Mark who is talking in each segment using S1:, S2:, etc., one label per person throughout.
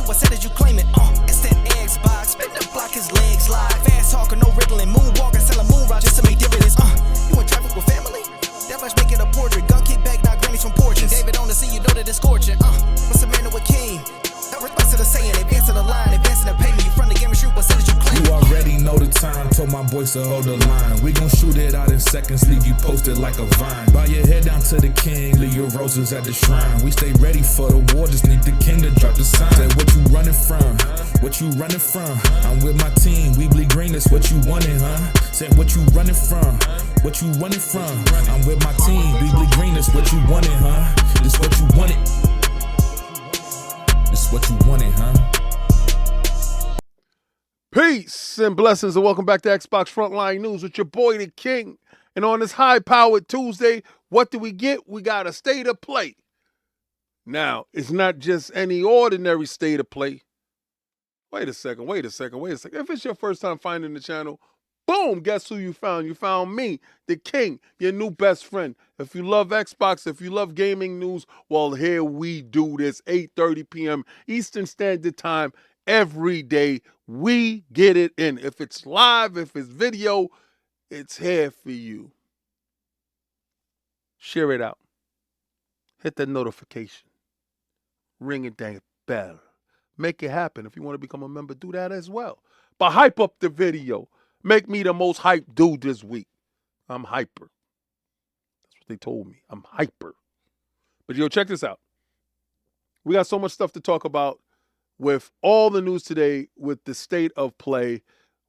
S1: shoot, I said as you claim it. It's that Xbox, spin the block, his legs slide. Fast talker, no riddling, moonwalker, selling moon rock just to make dividends. You in traffic with family? That much making a portrait. Gun kick back, not grannies from porches. David on the scene, you know that it's scorching. What's a man with king? No response to the saying, advancing the line, advancing the payment. You front the game and shoot, what said as you claim it.
S2: You already know the time, told my boys to hold the line. We gon' shoot it out in seconds, leave you posted like a vine. Bow your head down to the king, leave your roses at the shrine. We stay ready for the war, just need the king to drop the sign. Say what you running from, what you running from? I'm with my team, we bleed green, that's what you wanted, huh? Say what you running from, what you running from? I'm with my team, we bleed green, that's what you wanted, huh? This what you wanted. This what you wanted, huh?
S3: Peace and blessings and welcome back to Xbox Frontline News with your boy the King. And on this high-powered Tuesday, what do we get? We got a state of play. Now, it's not just any ordinary state of play. Wait a second. If it's your first time finding the channel, boom, guess who you found? You found me, the King, your new best friend. If you love Xbox, if you love gaming news, well, here we do this, 8:30 p.m. Eastern Standard Time. Every day, we get it in. If it's live, if it's video, it's here for you. Share it out. Hit that notification. Ring it dang bell. Make it happen. If you want to become a member, do that as well. But hype up the video. Make me the most hyped dude this week. I'm hyper. That's what they told me. I'm hyper. But yo, check this out. We got so much stuff to talk about. With all the news today, with the state of play,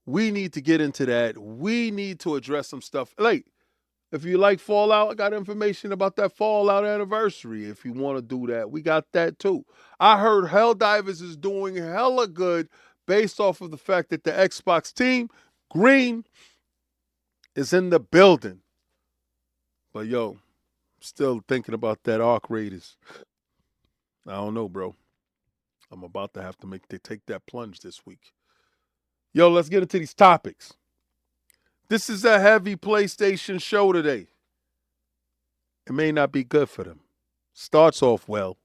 S3: we need to get into that. We need to address some stuff. Like, if you like Fallout, I got information about that Fallout anniversary. If you want to do that, we got that too. I heard Helldivers is doing hella good based off of the fact that the Xbox team, Green, is in the building. But yo, still thinking about that Arc Raiders. I don't know, bro. I'm about to have to take that plunge this week. Yo, let's get into these topics. This is a heavy PlayStation show today. It may not be good for them. Starts off well,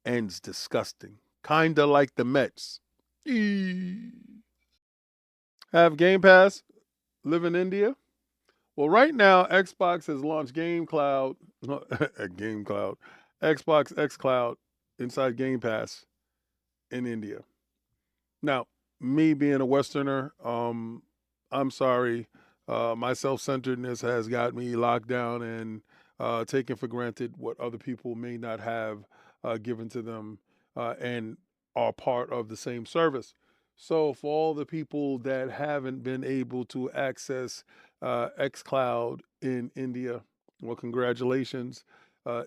S3: ends disgusting. Kinda like the Mets. Have Game Pass, live in India? Well, right now, Xbox has launched Xbox xCloud inside Game Pass in India. Now, me being a Westerner, I'm sorry. My self-centeredness has got me locked down and taken for granted what other people may not have given to them and are part of the same service. So for all the people that haven't been able to access xCloud in India, well, congratulations.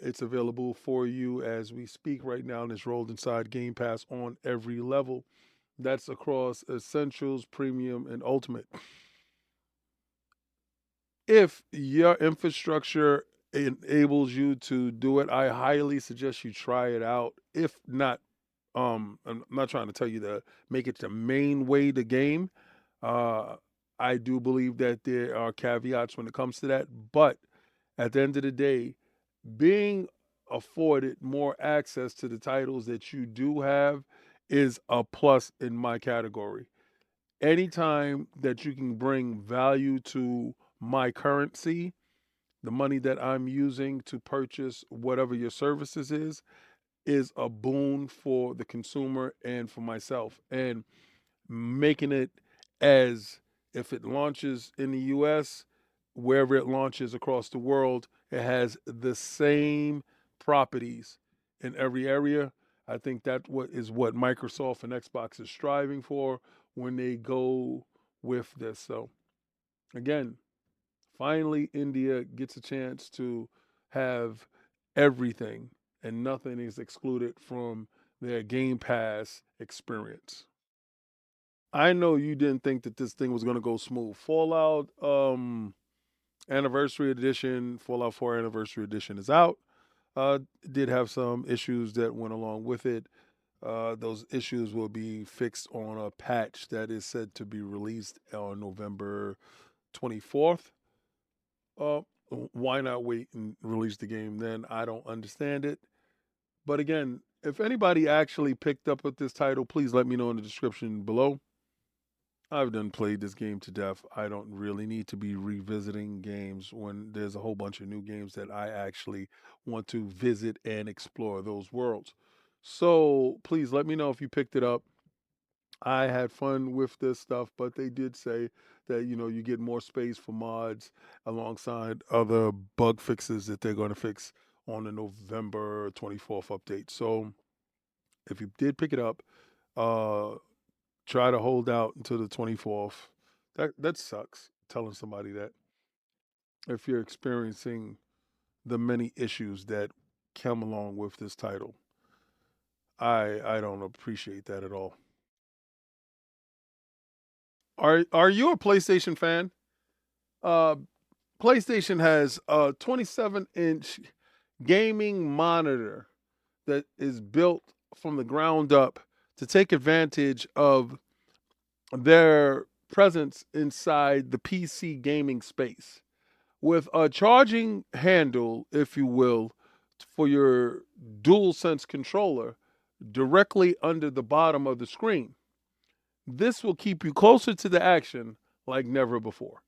S3: It's available for you as we speak right now, and it's rolled inside Game Pass on every level. That's across Essentials, Premium, and Ultimate. If your infrastructure enables you to do it, I highly suggest you try it out. If not, I'm not trying to tell you to make it the main way to game. I do believe that there are caveats when it comes to that, but at the end of the day, being afforded more access to the titles that you do have is a plus in my category. Anytime that you can bring value to my currency, the money that I'm using to purchase whatever your services is a boon for the consumer and for myself. And making it as if it launches in the US, wherever it launches across the world, it has the same properties in every area. I think that is what Microsoft and Xbox is striving for when they go with this. So again, finally, India gets a chance to have everything and nothing is excluded from their Game Pass experience. I know you didn't think that this thing was going to go smooth. Fallout Anniversary Edition, Fallout 4 Anniversary Edition is out. Did have some issues that went along with it. Those issues will be fixed on a patch that is said to be released on November 24th. Why not wait and release the game then? I don't understand it. But again, If anybody actually picked up with this title, please let me know in the description below. I've done played this game to death. I don't really need to be revisiting games when there's a whole bunch of new games that I actually want to visit and explore those worlds. So please let me know if you picked it up. I had fun with this stuff, but they did say that you get more space for mods alongside other bug fixes that they're going to fix on the November 24th update. So if you did pick it up, uh, try to hold out until the 24th. That sucks. Telling somebody that if you're experiencing the many issues that come along with this title, I don't appreciate that at all. Are you a PlayStation fan? Uh, PlayStation has a 27-inch gaming monitor that is built from the ground up to take advantage of their presence inside the PC gaming space with a charging handle, if you will, for your DualSense controller directly under the bottom of the screen. This will keep you closer to the action like never before.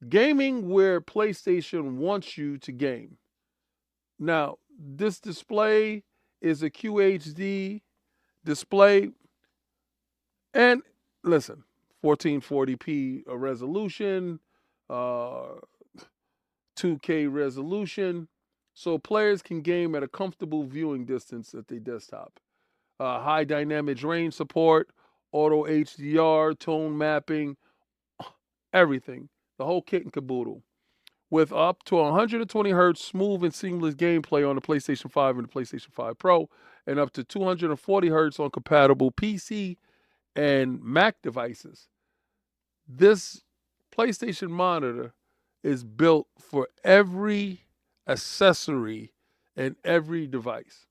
S3: Gaming where PlayStation wants you to game. Now, this display is a QHD display. And listen, 1440p resolution, 2K resolution. So players can game at a comfortable viewing distance at their desktop. High dynamic range support, auto HDR, tone mapping, everything. The whole kit and caboodle. With up to 120 hertz smooth and seamless gameplay on the PlayStation 5 and the PlayStation 5 Pro, and up to 240 hertz on compatible PC and Mac devices. This PlayStation monitor is built for every accessory and every device.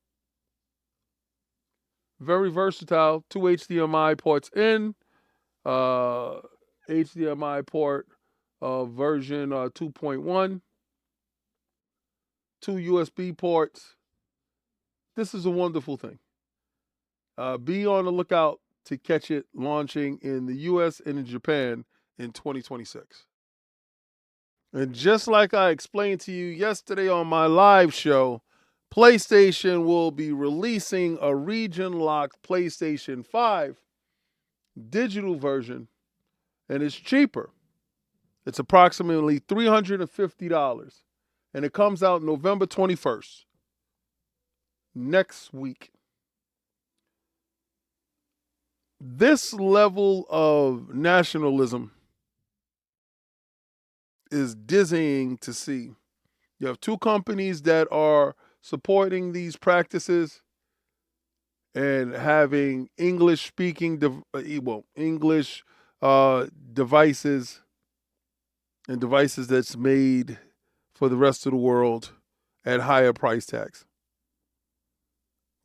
S3: Very versatile. 2 HDMI ports in, HDMI port version 2.1, 2 USB ports. This is a wonderful thing. Be on the lookout to catch it launching in the US and in Japan in 2026. And just like I explained to you yesterday on my live show, PlayStation will be releasing a region-locked PlayStation 5 digital version, and it's cheaper. It's approximately $350, and it comes out November 21st, next week. This level of nationalism is dizzying to see. You have two companies that are supporting these practices and having English-speaking, English devices and devices that's made for the rest of the world at higher price tags.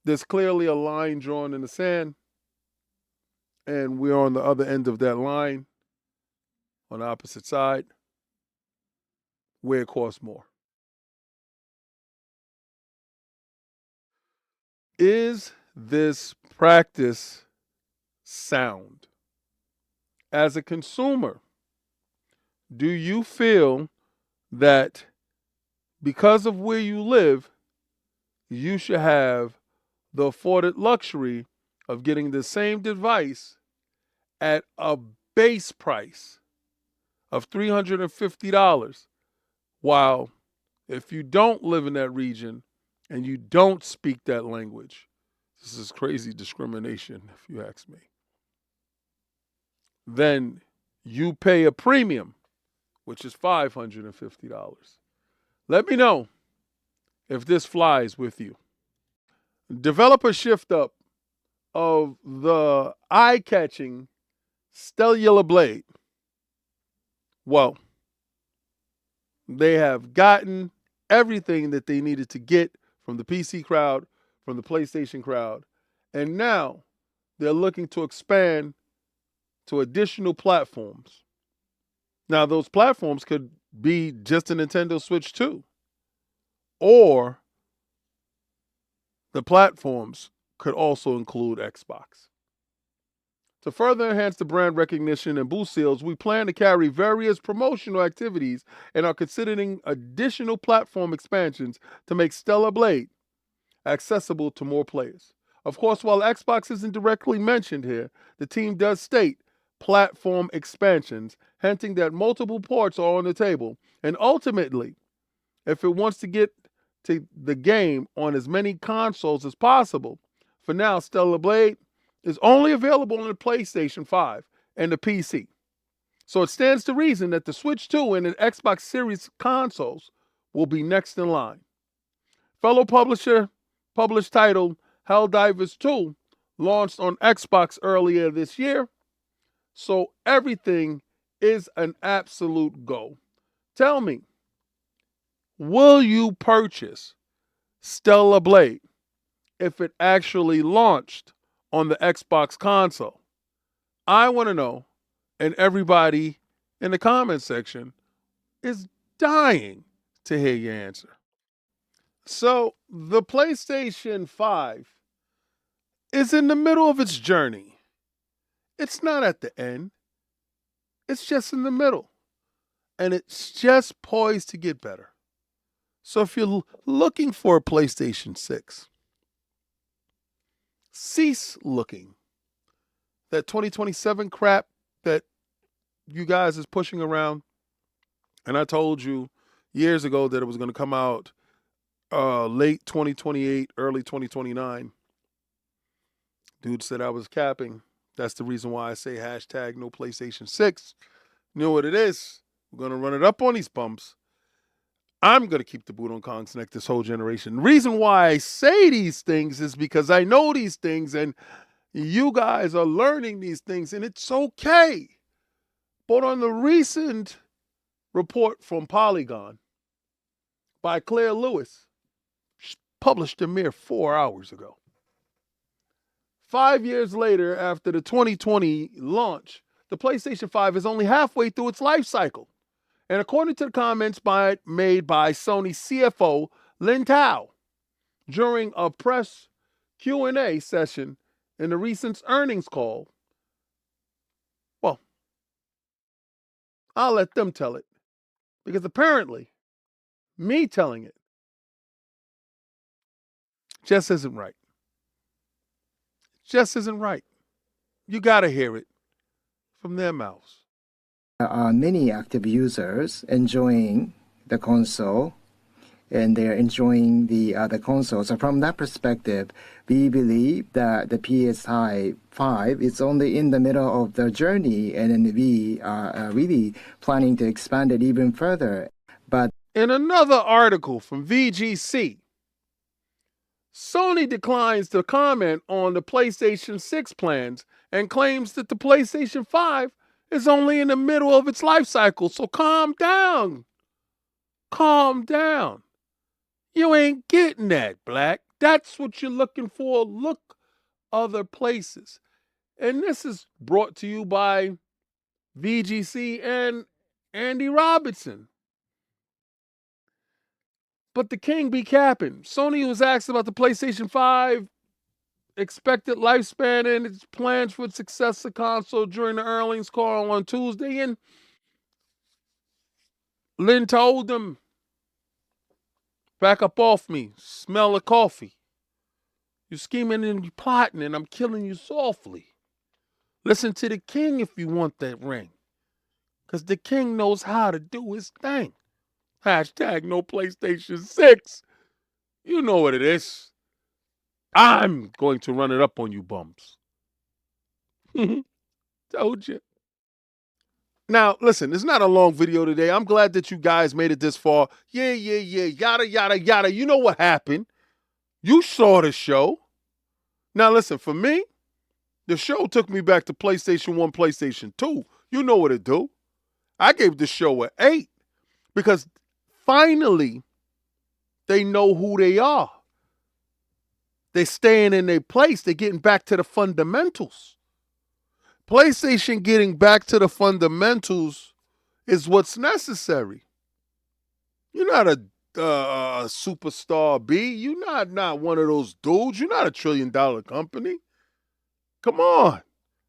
S3: There's clearly a line drawn in the sand, and we're on the other end of that line, on the opposite side, where it costs more. Is this practice sound? As a consumer, do you feel that because of where you live, you should have the afforded luxury of getting the same device at a base price of $350, while if you don't live in that region and you don't speak that language, this is crazy discrimination, if you ask me, then you pay a premium, which is $550. Let me know if this flies with you. Developer shift up of the eye-catching cellular blade. Well, they have gotten everything that they needed to get from the PC crowd, from the PlayStation crowd, and now they're looking to expand to additional platforms. Now, those platforms could be just a Nintendo Switch 2, or the platforms could also include Xbox. To further enhance the brand recognition and boost sales, we plan to carry various promotional activities and are considering additional platform expansions to make Stellar Blade accessible to more players. Of course, while Xbox isn't directly mentioned here, the team does state platform expansions, hinting that multiple ports are on the table. And ultimately, if it wants to get to the game on as many consoles as possible, for now, Stellar Blade is only available on the PlayStation 5 and the PC. So it stands to reason that the Switch 2 and the Xbox Series consoles will be next in line. Fellow published title Helldivers 2 launched on Xbox earlier this year, so everything is an absolute go. Tell me, will you purchase Stellar Blade if it actually launched on the Xbox console? I want to know, and everybody in the comment section is dying to hear your answer. So, the PlayStation 5 is in the middle of its journey. It's not at the end, it's just in the middle. And it's just poised to get better. So, if you're looking for a PlayStation 6, cease looking. That 2027 crap that you guys is pushing around, and I told you years ago that it was going to come out late 2028, early 2029. Dude said I was capping. That's the reason why I say hashtag no PlayStation 6. You know what it is? We're going to run it up on these bumps. I'm going to keep the boot on Kong's neck this whole generation. The reason why I say these things is because I know these things and you guys are learning these things, and it's okay. But on the recent report from Polygon by Claire Lewis, published a mere 4 hours ago, 5 years later, after the 2020 launch, the PlayStation 5 is only halfway through its life cycle. And according to the comments made by Sony CFO Lin Tao during a press Q&A session in the recent earnings call, well, I'll let them tell it, because apparently me telling it just isn't right. Just isn't right. You got to hear it from their mouths.
S4: There are many active users enjoying the console, and they're enjoying the console. So from that perspective, we believe that the PS5 is only in the middle of the journey, and then we are really planning to expand it even further. But
S3: in another article from VGC, Sony declines to comment on the PlayStation 6 plans and claims that the PlayStation 5 is only in the middle of its life cycle. So calm down. Calm down. You ain't getting that, Black. That's what you're looking for. Look other places. And this is brought to you by VGC and Andy Robinson. But the king be capping. Sony was asked about the PlayStation 5 expected lifespan and its plans for its successor console during the earnings call on Tuesday, and Lin told them, back up off me, smell the coffee. You're scheming and you're plotting, and I'm killing you softly. Listen to the king if you want that ring, because the king knows how to do his thing. Hashtag no PlayStation 6. You know what it is. I'm going to run it up on you bums. Told you. Now, listen, it's not a long video today. I'm glad that you guys made it this far. Yeah, yada, yada, yada. You know what happened. You saw the show. Now, listen, for me, the show took me back to PlayStation 1, PlayStation 2. You know what it do. I gave the show an 8 because finally they know who they are. They're staying in their place. They're getting back to the fundamentals. PlayStation getting back to the fundamentals is what's necessary. You're not a superstar B. You're not one of those dudes. You're not a $1 trillion company. Come on.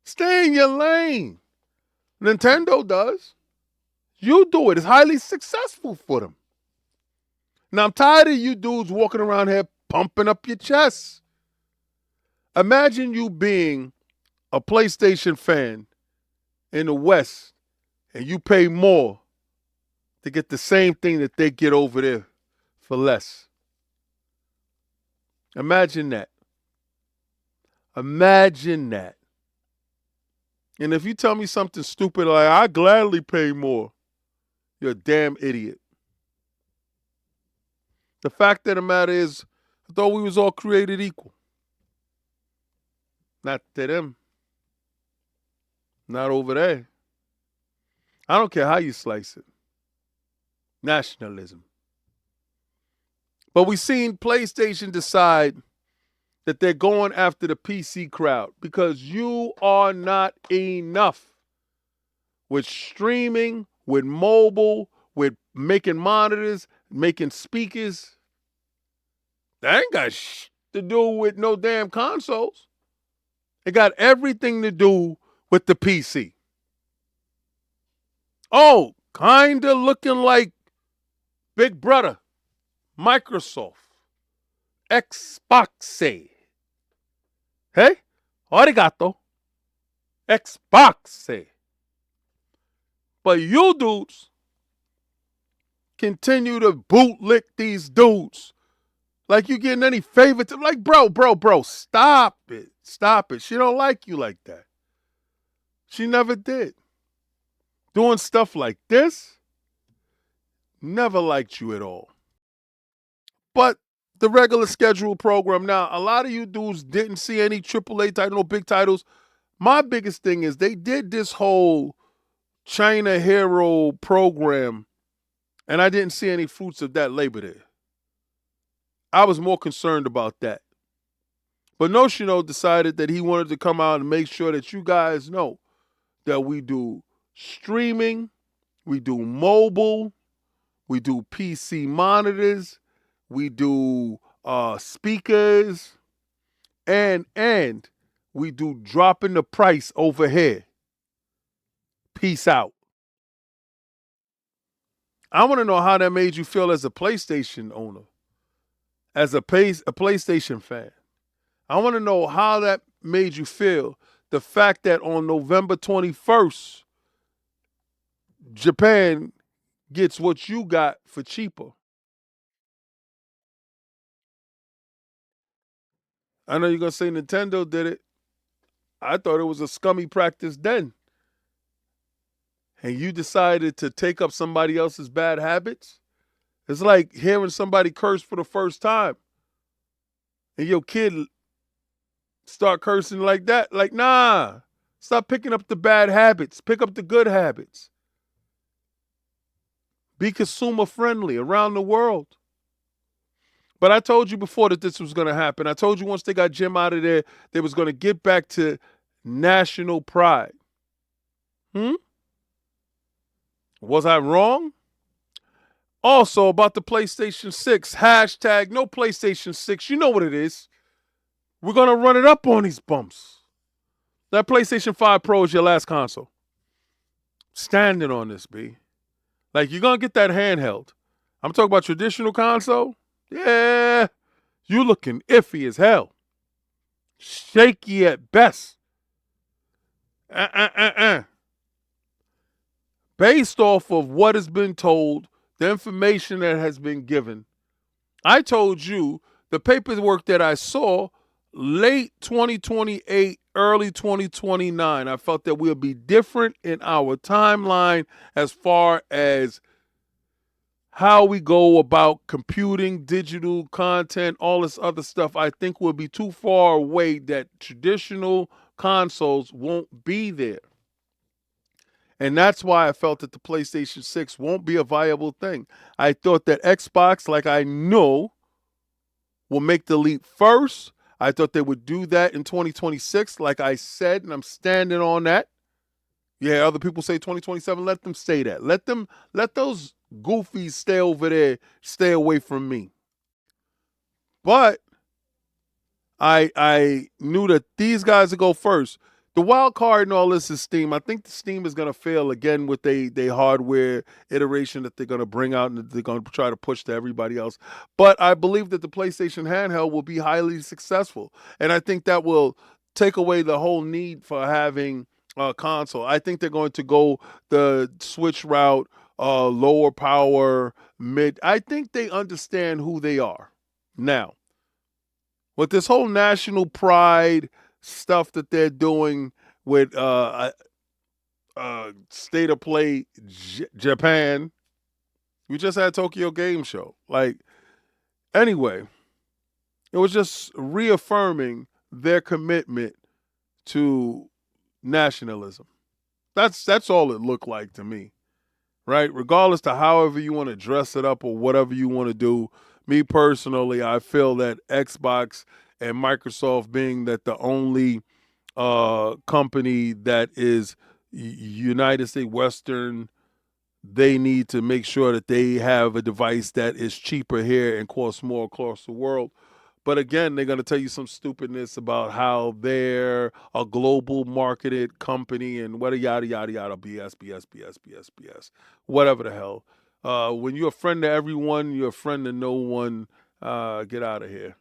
S3: Stay in your lane. Nintendo does. You do it. It's highly successful for them. Now, I'm tired of you dudes walking around here pumping up your chest. Imagine you being a PlayStation fan in the West and you pay more to get the same thing that they get over there for less. Imagine that. Imagine that. And if you tell me something stupid like, I gladly pay more, you're a damn idiot. The fact of the matter is, I thought we was all created equal. Not to them. Not over there. I don't care how you slice it. Nationalism. But we seen PlayStation decide that they're going after the PC crowd because you are not enough. With streaming, with mobile, with making monitors, making speakers. That ain't got to do with no damn consoles. It got everything to do with the PC. Oh, kinda looking like Big Brother, Microsoft, Xbox. Hey, arigato. Xbox. But you dudes continue to bootlick these dudes like you getting any favor to, like, bro, stop it. Stop it. She don't like you like that. She never did. Doing stuff like this, never liked you at all. But the regular scheduled program, now, a lot of you dudes didn't see any AAA title, no big titles. My biggest thing is they did this whole China Hero program, and I didn't see any fruits of that labor there. I was more concerned about that. But Noshino decided that he wanted to come out and make sure that you guys know that we do streaming, we do mobile, we do PC monitors, we do speakers, and we do dropping the price over here. Peace out. I want to know how that made you feel as a PlayStation owner, as a PlayStation fan. I want to know how that made you feel. The fact that on November 21st, Japan gets what you got for cheaper. I know you're going to say Nintendo did it. I thought it was a scummy practice then. And you decided to take up somebody else's bad habits? It's like hearing somebody curse for the first time. And your kid start cursing like that. Like, nah. Stop picking up the bad habits. Pick up the good habits. Be consumer friendly around the world. But I told you before that this was going to happen. I told you once they got Jim out of there, they was going to get back to national pride. Was I wrong? Also, about the PlayStation 6, hashtag no PlayStation 6. You know what it is. We're going to run it up on these bumps. That PlayStation 5 Pro is your last console. Standing on this, B. Like, you're going to get that handheld. I'm talking about traditional console. Yeah, you looking iffy as hell. Shaky at best. Based off of what has been told, the information that has been given, I told you the paperwork that I saw, late 2028, early 2029, I felt that we'll be different in our timeline as far as how we go about computing, digital content, all this other stuff. I think we'll be too far away that traditional consoles won't be there. And that's why I felt that the PlayStation 6 won't be a viable thing. I thought that Xbox, like I know, will make the leap first. I thought they would do that in 2026, like I said, and I'm standing on that. Yeah, other people say 2027. Let them say that. Let those goofies stay over there, stay away from me. But I knew that these guys would go first. The wild card in all this is Steam. I think the Steam is gonna fail again with they hardware iteration that they're gonna bring out and that they're gonna try to push to everybody else. But I believe that the PlayStation handheld will be highly successful, and I think that will take away the whole need for having a console. I think they're going to go the Switch route, lower power, mid. I think they understand who they are now with this whole national pride stuff that they're doing with state of play Japan. We just had Tokyo Game Show. Like, anyway, it was just reaffirming their commitment to nationalism. That's all it looked like to me, right? Regardless to however you want to dress it up or whatever you want to do. Me personally, I feel that Xbox and Microsoft being that the only company that is United States Western, they need to make sure that they have a device that is cheaper here and costs more across the world. But again, they're going to tell you some stupidness about how they're a global marketed company and whatever, yada, yada, yada, BS, BS, BS, BS, BS, whatever the hell. When you're a friend to everyone, you're a friend to no one. Get out of here.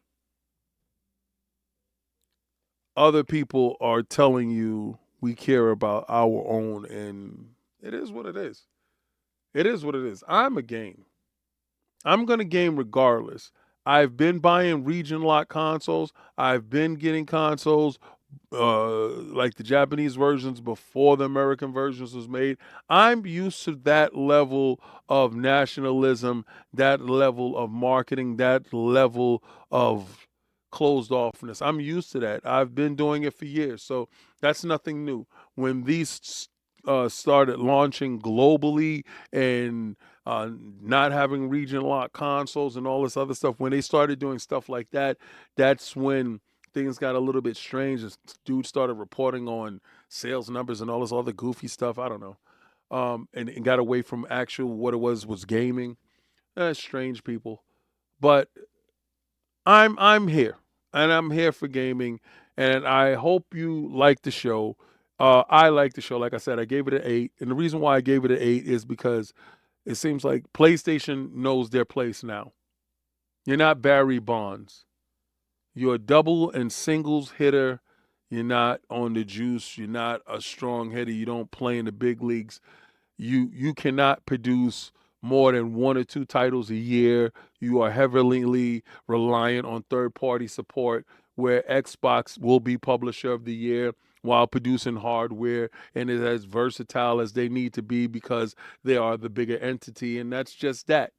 S3: Other people are telling you we care about our own, and it is what it is. It is what it is. I'm a game. I'm going to game regardless. I've been buying region lock consoles. I've been getting consoles like the Japanese versions before the American versions was made. I'm used to that level of nationalism, that level of marketing, that level of closed offness. I'm used to that. I've been doing it for years. So that's nothing new. When these started launching globally and not having region lock consoles and all this other stuff, when they started doing stuff like that, that's when things got a little bit strange. Dudes started reporting on sales numbers and all this other goofy stuff. I don't know. And got away from actual what it was gaming. Strange people. But I'm here, and I'm here for gaming, and I hope you like the show. I like the show. Like I said, I gave it an 8, and the reason why I gave it an 8 is because it seems like PlayStation knows their place now. You're not Barry Bonds. You're a double and singles hitter. You're not on the juice. You're not a strong hitter. You don't play in the big leagues. You cannot produce more than 1 or 2 titles a year. You are heavily reliant on third-party support, where Xbox will be publisher of the year while producing hardware and is as versatile as they need to be because they are the bigger entity, and that's just that.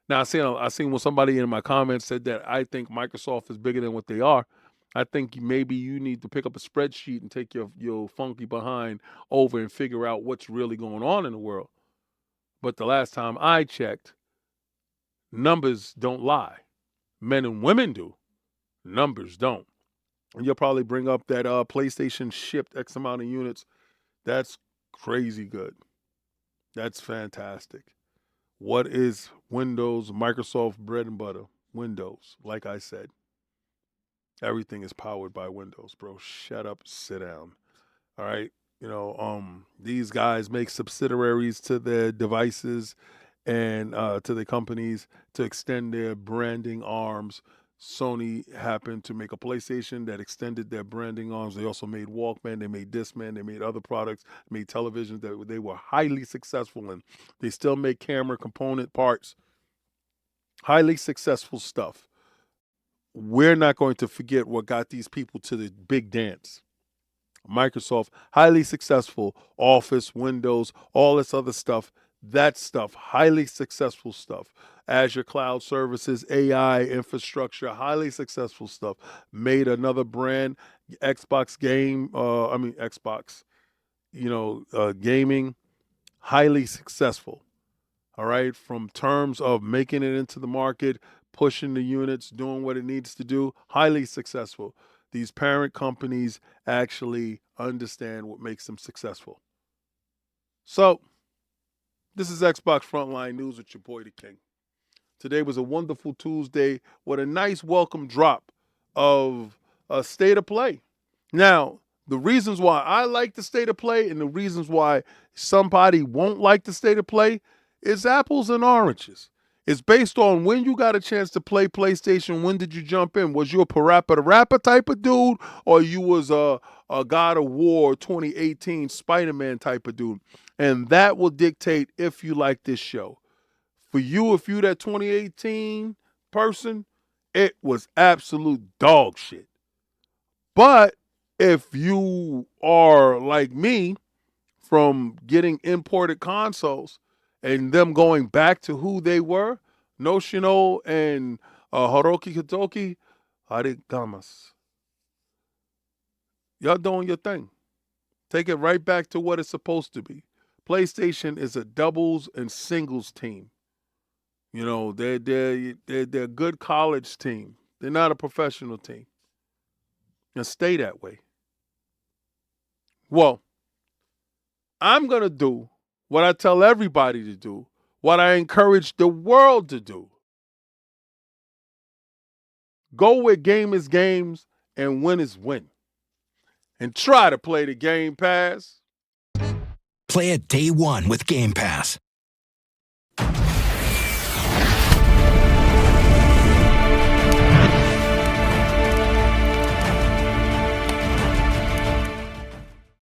S3: Now, I seen when somebody in my comments said that I think Microsoft is bigger than what they are. I think maybe you need to pick up a spreadsheet and take your funky behind over and figure out what's really going on in the world. But the last time I checked, numbers don't lie. Men and women do. Numbers don't. And you'll probably bring up that PlayStation shipped X amount of units. That's crazy good. That's fantastic. What is Windows, Microsoft bread and butter? Windows, like I said. Everything is powered by Windows, bro. Shut up, sit down. All right. These guys make subsidiaries to their devices and to the companies to extend their branding arms. Sony happened to make a PlayStation that extended their branding arms. They also made Walkman, they made Discman, they made other products, made televisions that they were highly successful in. They still make camera component parts. Highly successful stuff. We're not going to forget what got these people to the big dance. Microsoft, highly successful, Office, Windows, all this other stuff. That stuff, highly successful stuff. Azure Cloud Services, AI, infrastructure, highly successful stuff. Made another brand, Xbox Xbox, gaming, highly successful. All right, from terms of making it into the market, pushing the units, doing what it needs to do, highly successful. These parent companies actually understand what makes them successful. So, this is Xbox Frontline News with your boy, the King. Today was a wonderful Tuesday with a nice welcome drop of a state of play. Now, the reasons why I like the state of play and the reasons why somebody won't like the state of play is apples and oranges. It's based on when you got a chance to play PlayStation. When did you jump in? Was you a parappa the rapper type of dude, or you was a God of War 2018 Spider-Man type of dude? And that will dictate if you like this show. For you, if you that 2018 person, it was absolute dog shit. But if you are like me, from getting imported consoles and them going back to who they were, Noshino and Haruki Hitoki, arigamas. Y'all doing your thing. Take it right back to what it's supposed to be. PlayStation is a doubles and singles team. You know, they're a good college team. They're not a professional team. And stay that way. Well, I'm going to do what I tell everybody to do, what I encourage the world to do. Go where game is games and win is win. And try to play the Game Pass.
S1: Play it day one with Game Pass.